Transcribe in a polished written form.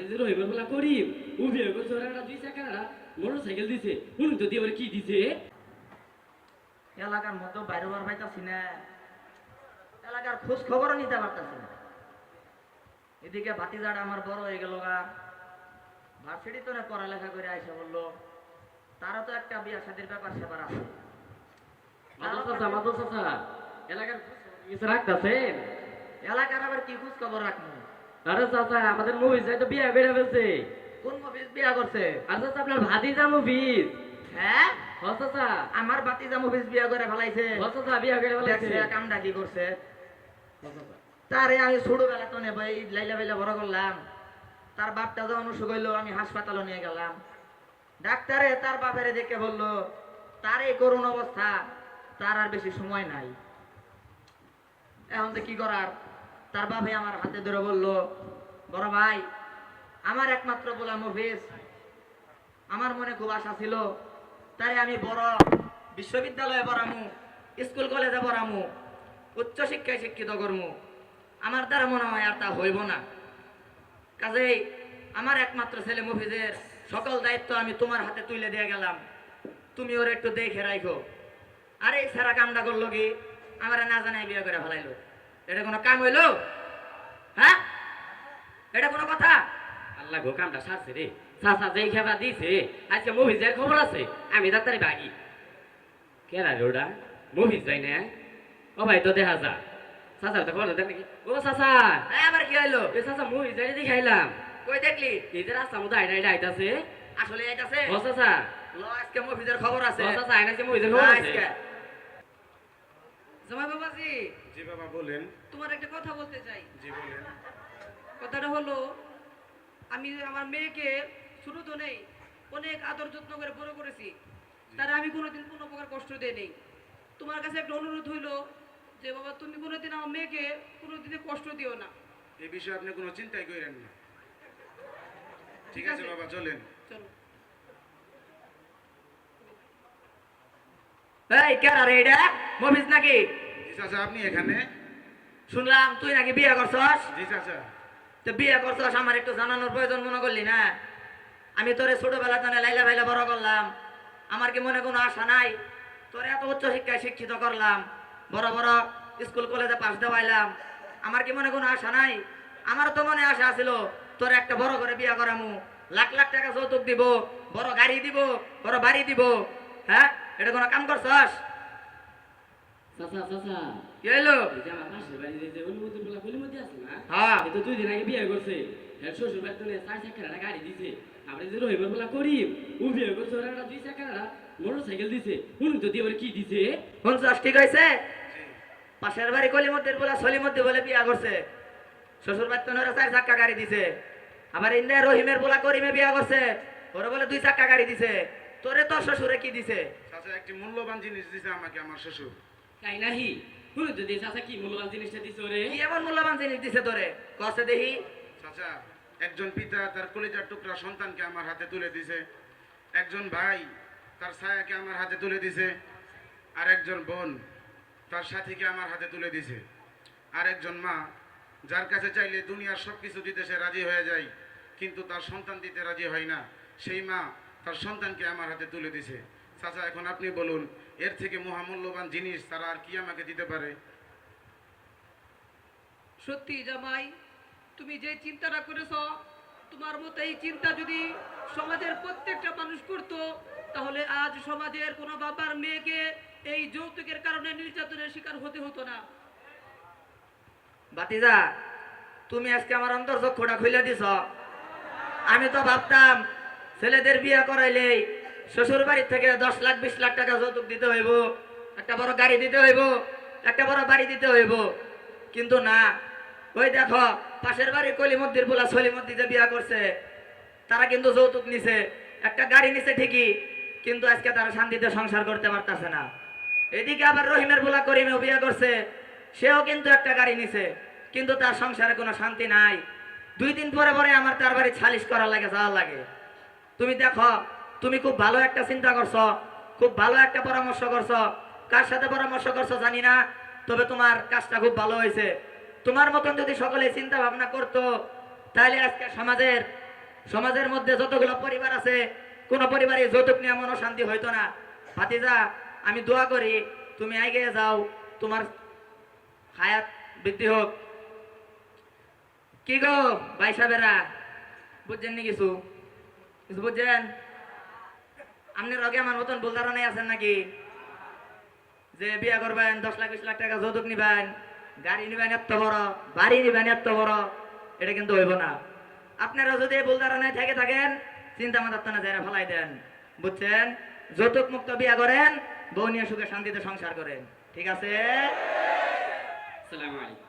যে রহিমের বলা করিম ও বিয়ে করছে ওরা একটা দুই চাকারা মোটর সাইকেল দিছে শুনুন তো দিয়ে ওরা কি দিছে এলাকার মতো বাইরে বার পাইতাছি না, এলাকার খোঁজ খবরও নিতে পারতাছি না। এদিকে ভাতিজাটা আমার বড় হয়ে গেল গা, ভার্সিটি তো পড়ালেখা করে আইসা বললো তারা তো একটা বিয়া শাদীর ব্যাপার সেবার আছে। মাদল চাচা এলাকার কিছু রাখতেছেন এলাকার আবার কি খোঁজ খবর রাখবো? আরে চাচা আমাদের মুভিজ তো বিয়ে বেড়ে ফেলছে। কোন মফিজ বিয়া করছে? আর চাচা আপনার ভাতিজা মুভিজ। হ্যাঁ ও চাচা আমার ভাতিজা মফিজ বিয়া করে ফেলাইছে। ও চাচা বিয়ে করে ফেলাইছে। দেখছে কামটা কি করছে। তারে আমি ছোটবেলা তো নেই লাইলা বাইলা বড় করলাম। তার বাপটা যখন অসুখ হইলো আমি হাসপাতালে নিয়ে গেলাম। ডাক্তারে তার বাপেরে দেখে বললো তার এই করুণ অবস্থা, তার আর বেশি সময় নাই। এখন তো কি করার? তার বাপে আমার হাতে ধরে বলল, বড় ভাই আমার একমাত্র বলা মফিজ, আমার মনে খুব আশা ছিল তারে আমি বড় বিশ্ববিদ্যালয়ে পড়ামু, স্কুল কলেজে পড়ামু, উচ্চ শিক্ষায় শিক্ষিত করমু। আমার দ্বারা মনে হয় আর তা হইব না। কাজেই আমার একমাত্র ছেলে মফিজের সকল দায়িত্ব আমি তোমার হাতে তুলে দিয়ে গেলাম, তুমি ওর একটু দেখে রাখো। আর এই সারা কামটা করলো কি আমার না জানাই বিয়ে করে ফেলাইলো। এটা কোনো কাম হইলো? হ্যাঁ, এটা কোনো কথা? আল্লাহ গো কামটা সারছে রে। চাচা যেই খেবা দিছে আজকে মুভিজের খবর আছে, আমি ডাক্তারি ভাগি কেরা রে ওটা মুভিজ যাই না। ও ভাই তো দেখা যা চাচা তো খবর দেখ নাকি। ও চাচা আবার কি হইলো? এ চাচা মুভিজ যাই দেখাইলাম। কই দেখলি? এই যে রাস্তার মধ্যে আইডা আইডা আইতাছে। আসলে এইটাছে? ও চাচা ল আজকে মফিজের খবর আছে। ও চাচা আইনাছে মুভিজের খবর আছে। আজকে জামাই বাবাজি, জি বাবা বলেন। তোমার একটা কথা বলতে চাই। জি বলেন। কথাটা হলো, আমি আমার মেয়েকে ছোট তো নেই, অনেক আদর যত্ন করে বড় করেছি। তারা আমি কোনোদিন কোনো প্রকার কষ্ট দেই নেই। তোমার কাছে একটা অনুরোধ হইলো যে বাবা তুমি কোনোদিন আমার মেয়েকে কোনোদিনে কষ্ট দিও না। এই বিষয়ে আপনি কোনো চিন্তাই করেন না। ঠিক আছে বাবা চলেন। চলো। এই কেরা রে এটা? মফিজ নাকি? জি চাচা আপনি এখানে? শুনলাম তুই নাকি বিয়ে করছস। জি চাচা। তো বিয়ে করছস আমার একটু জানানোর প্রয়োজন মনে করলি না? আমি তোরে ছোটবেলা তো লাইলা ভাইলা বড় করলাম, আমার কি মনে কোনো আশা নাই? তোরে এত উচ্চ শিক্ষায় শিক্ষিত করলাম, বড় বড় স্কুল কলেজে পাশ দেওয়াইলাম, আমার কি মনে কোনো আশা নাই? আমার তো মনে আশা ছিল তোরে একটা বড় করে বিয়ে করামু, লাখ লাখ টাকা যৌতুক দিব, বড় গাড়ি দিব, বড় বাড়ি দিব। হ্যাঁ, এটা কোনো কাম করছস? চাচা চাচা কি হইলো? এই যে আমার পাশের বাড়িতে যে অনুমতি বলা কলিমতি আছে না, হ্যাঁ এ তো 2 দিন আগে বিয়ে করছে। এর শ্বশুর বাড়ি তো 4 চাকার গাড়ি দিছে। আমরা যে রহিমের বলা করিম ও বিয়ে করছে ওরা একটা 2 চাকার মোটর সাইকেল দিছে শুনুন তো দিয়ে ওরা কি দিছে শুনছস? ঠিক হয়েছে? পাশের বাড়ি কলিমদ্দির বলে সলিমদ্দি বলে বিয়া করছে, শ্বশুর বাড়ি তো 4 চাক্কা গাড়ি দিছে। আবার ইন্দা রহিমের বলা করিমে বিয়া করছে, ওরা বলে 2 চাক্কা গাড়ি দিছে। তোরে তোর শ্বশুরে কি দিছে? চাচা একটি মূল্যবান জিনিস দিছে আমাকে আমার শ্বশুর। তাই নাহি শুনুন তো দিয়ে চাচা কি মূল্যবান জিনিসটা দিছে ওরে। কি এমন মূল্যবান জিনিস দিছে তোরে? কসে দেখি। চাচা একজন পিতা তার কলিজার টুকরা সন্তানকে আমার হাতে তুলে দিছে, একজন ভাই তার ছায়াকে আমার হাতে তুলে দিছে, আর একজন বোন তার সাথীকে আমার হাতে তুলে দিছে, আর একজন মা যার কাছে চাইলে দুনিয়ার সব কিছু দিতে সে রাজি হয়ে যায় কিন্তু তার সন্তান দিতে রাজি হয় না, সেই মা তার সন্তানকে আমার হাতে তুলে দিছে। চাচা এখন আপনি বলুন এর থেকে মহামূল্যবান জিনিস তারা আর কি আমাকে দিতে পারে? সত্যি জামাই, তুমি যে চিন্তাটা করেছো, তোমার মতো এই চিন্তা যদি সমাজের প্রত্যেকটা মানুষ করতো, তাহলে আজ সমাজের কোনো বাবার মেয়েকে এই যৌতুকের কারণে নির্যাতনের শিকার হতে হতো না। বাতিজা তুমি আজকে আমার অন্তর চক্ষুটা খুলে দিছ। আমি তো ভাবতাম ছেলেদের বিয়ে করাইলেই শ্বশুর বাড়ির থেকে 10 লাখ 20 লাখ টাকা যৌতুক দিতে হইব, একটা বড় গাড়ি দিতে হইব, একটা বড় বাড়ি দিতে হইব। কিন্তু না, ওই দেখো পাশের বাড়ির কলিমদ্দির বলা সলিমদ্দি যে বিয়ে করছে তারা কিন্তু যৌতুক নিছে, একটা গাড়ি নিছে ঠিকই, কিন্তু আজকে তারা শান্তিতে সংসার করতে পারতেছে না। এদিকে আবার রহিমের বলা করিমেও বিয়ে করছে, সেও কিন্তু একটা গাড়ি নিছে, কিন্তু তার সংসারে কোনো শান্তি নাই। 2 দিন পরে পরে আমার তার বাড়ি সালিশ করা লাগে, যাওয়া লাগে। তুমি দেখো তুমি খুব ভালো একটা চিন্তা করছো, খুব ভালো একটা পরামর্শ করছো, কার সাথে পরামর্শ করছো জানি না, তবে তোমার কাজটা খুব ভালো হয়েছে। তোমার মতন যদি সকলে চিন্তা ভাবনা করতো তাহলে আজকে সমাজের সমাজের মধ্যে যতগুলো পরিবার আছে কোন পরিবারে যৌতুক নিয়ে মনো শান্তি হইতো না। ভাতিজা, আমি দোয়া করি তুমি এগিয়ে যাও, তোমার হায়াত বৃদ্ধি হোক। কি গো ভাই সাহেবেরা, বুঝছেন নি কিছু? কিছু বুঝছেন? আপনি রগে আমার মতন ভুল ধারণায় আছেন নাকি? যে বিয়ে করবেন 10 লাখ 20 লাখ টাকা যৌতুক নিবেন, গাড়ি নিবেন এত বড়, বাড়ি নিবেন এত বড়, এটা কিন্তু হইব না। আপনারা যদি এই ভুল ধারণায় থেকে থাকেন, চিন্তা মাথার না যারা ফেলাই দেন, বুঝছেন? যৌতুক মুক্ত বিয়ে করেন, বউ নিয়ে সুখে শান্তিতে সংসার করেন, ঠিক আছে? আসসালামু আলাইকুম।